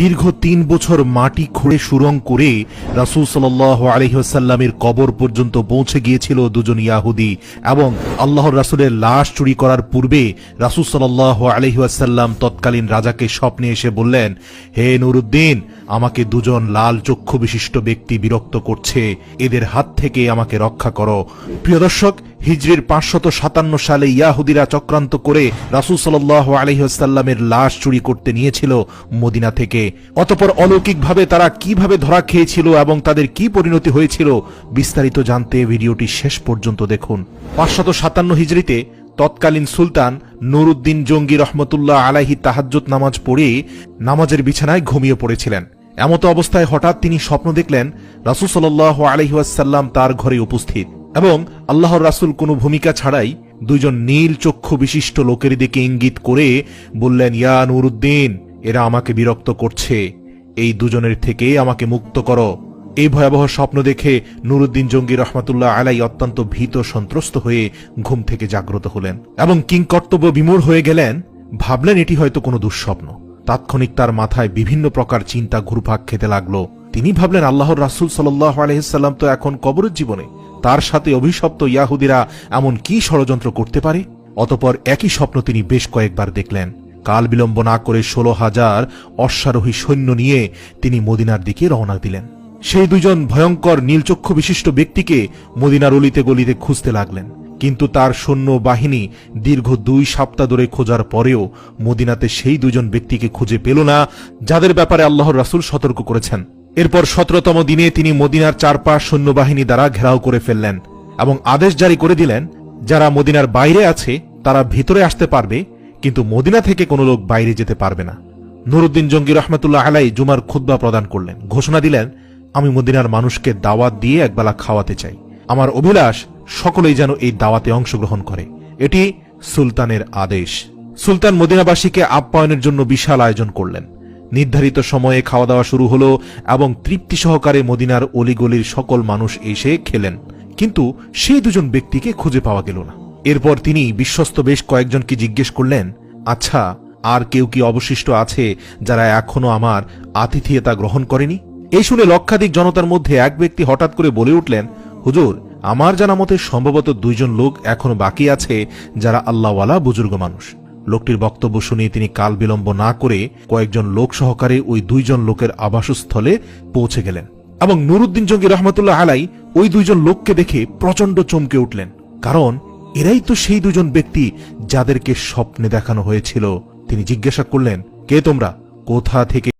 দীর্ঘ ৩ বছর মাটি খুঁড়ে সুরং করে রাসূল সাল্লাল্লাহু আলাইহি ওয়াসাল্লামের কবর পর্যন্ত পৌঁছে গিয়েছিল দুজন ইয়াহুদি এবং আল্লাহর রাসূলের লাশ চুরি করার পূর্বে রাসূল সাল্লাল্লাহু আলাইহি ওয়াসাল্লাম তৎকালীন রাজাকে স্বপ্নে এসে বললেন, হে নুরুদ্দিন, আমাকে দুজন লাল চক্ষু বিশিষ্ট ব্যক্তি বিরক্ত করছে, এদের হাত থেকে আমাকে রক্ষা করো। প্রিয় দর্শক, হিজরির ৫৫৭ সালে ইয়াহুদিরা চক্রান্ত করে রাসূল সাল্লাল্লাহু আলাইহি ওয়াসাল্লামের লাশ চুরি করতে নিয়েছিল মদিনা থেকে। অতঃপর অলৌকিকভাবে তারা কিভাবে ধরা খেয়েছিল এবং তাদের কি পরিণতি হয়েছিল বিস্তারিত জানতে ভিডিওটি শেষ পর্যন্ত দেখুন। ৫৫৭ হিজরিতে তৎকালীন সুলতান নুরুদ্দিন জঙ্গি রহমতুল্লাহ আলাইহি তাহাজ্জুদ নামাজ পড়ে নামাজের বিছানায় ঘুমিয়ে পড়েছিলেন। এমত অবস্থায় হঠাৎ তিনি স্বপ্ন দেখলেন রাসূল সাল্লাল্লাহু আলাইহি ওয়াসাল্লাম তার ঘরে উপস্থিত এবং আল্লাহর রাসূল কোনো ভূমিকা ছাড়াই দুইজন নীল চক্ষু বিশিষ্ট লোকের দিকে ইঙ্গিত করে বললেন, ইয়া নুরুদ্দিন, এরা আমাকে বিরক্ত করছে, এই দুজনের থেকে আমাকে মুক্ত করো। এই ভয়াবহ স্বপ্ন দেখে নুরুদ্দিন জঙ্গি রহমতুল্লাহ আলাই অত্যন্ত ভীত সন্ত্রস্ত হয়ে ঘুম থেকে জাগ্রত হলেন এবং কিংকর্তব্য বিমূঢ় হয়ে গেলেন। ভাবলেন এটি হয়তো কোনো দুঃস্বপ্ন। তাৎক্ষণিক তার মাথায় বিভিন্ন প্রকার চিন্তা ঘুরপাক খেতে লাগলো। তিনি ভাবলেন, আল্লাহর রাসূল সাল্লাল্লাহু আলাইহি ওয়াসাল্লাম তো এখন কবরের জীবনে, তার সাথে অভিশপ্ত ইয়াহুদিরা এমন কি ষড়যন্ত্র করতে পারে? অতঃপর একই স্বপ্ন তিনি বেশ কয়েকবার দেখলেন। কাল বিলম্ব না করে ১৬,০০০ অশ্বারোহী সৈন্য নিয়ে তিনি মদিনার দিকে রওনা দিলেন। সেই দুজন ভয়ঙ্কর নীলচক্ষু বিশিষ্ট ব্যক্তিকে মদিনার অলিতে গলিতে খুঁজতে লাগলেন, কিন্তু তার সৈন্য বাহিনী দীর্ঘ ২ সপ্তাহ ধরে খোঁজার পরেও মদিনাতে সেই দুজন ব্যক্তিকে খুঁজে পেল না, যাদের ব্যাপারে আল্লাহর রাসূল সতর্ক করেছেন। এরপর ১৭তম দিনে তিনি মদিনার চারপাশ সৈন্যবাহিনী দ্বারা ঘেরাও করে ফেললেন এবং আদেশ জারি করে দিলেন, যারা মদিনার বাইরে আছে তারা ভিতরে আসতে পারবে, কিন্তু মদিনা থেকে কোনো লোক বাইরে যেতে পারবে না। নুরুদ্দিন জঙ্গি রহমতুল্লাহ আলাই জুমার খুতবা প্রদান করলেন, ঘোষণা দিলেন, আমি মদিনার মানুষকে দাওয়াত দিয়ে একবেলা খাওয়াতে চাই। আমার অভিলাষ সকলেই যেন এই দাওয়াতে অংশগ্রহণ করে। এটি সুলতানের আদেশ। সুলতান মদিনাবাসীকে আপ্যায়নের জন্য বিশাল আয়োজন করলেন। নির্ধারিত সময়ে খাওয়া দাওয়া শুরু হলো এবং তৃপ্তি সহকারে মদিনার অলিগলির সকল মানুষ এসে খেলেন, কিন্তু সেই দুজন ব্যক্তিকে খুঁজে পাওয়া গেল না। এরপর তিনি বিশ্বস্ত বেশ কয়েকজনকে জিজ্ঞেস করলেন, আচ্ছা, আর কেউ কি অবশিষ্ট আছে যারা এখনো আমার আতিথেয়তা গ্রহণ করেনি? এই শুনে লক্ষাধিক জনতার মধ্যে এক ব্যক্তি হঠাৎ করে বলে উঠলেন, হুজুর, আমার জানা মতে সম্ভবত ২ জন লোক এখনো বাকি আছে যারা আল্লাহওয়ালা বুজুর্গ মানুষ। লোকটির বক্তব্য শুনে তিনি কাল বিলম্ব না করে কয়েকজন লোক সহকারে ওই ২ জন লোকের আবাসস্থলে পৌঁছে গেলেন এবং নুরুদ্দিন জঙ্গি রহমতুল্লাহ আলাই ওই ২ জন লোককে দেখে প্রচন্ড চমকে উঠলেন, কারণ এরাই তো সেই ২ জন ব্যক্তি যাদেরকে স্বপ্নে দেখানো হয়েছিল। তিনি জিজ্ঞাসা করলেন, কে তোমরা, কোথা থেকে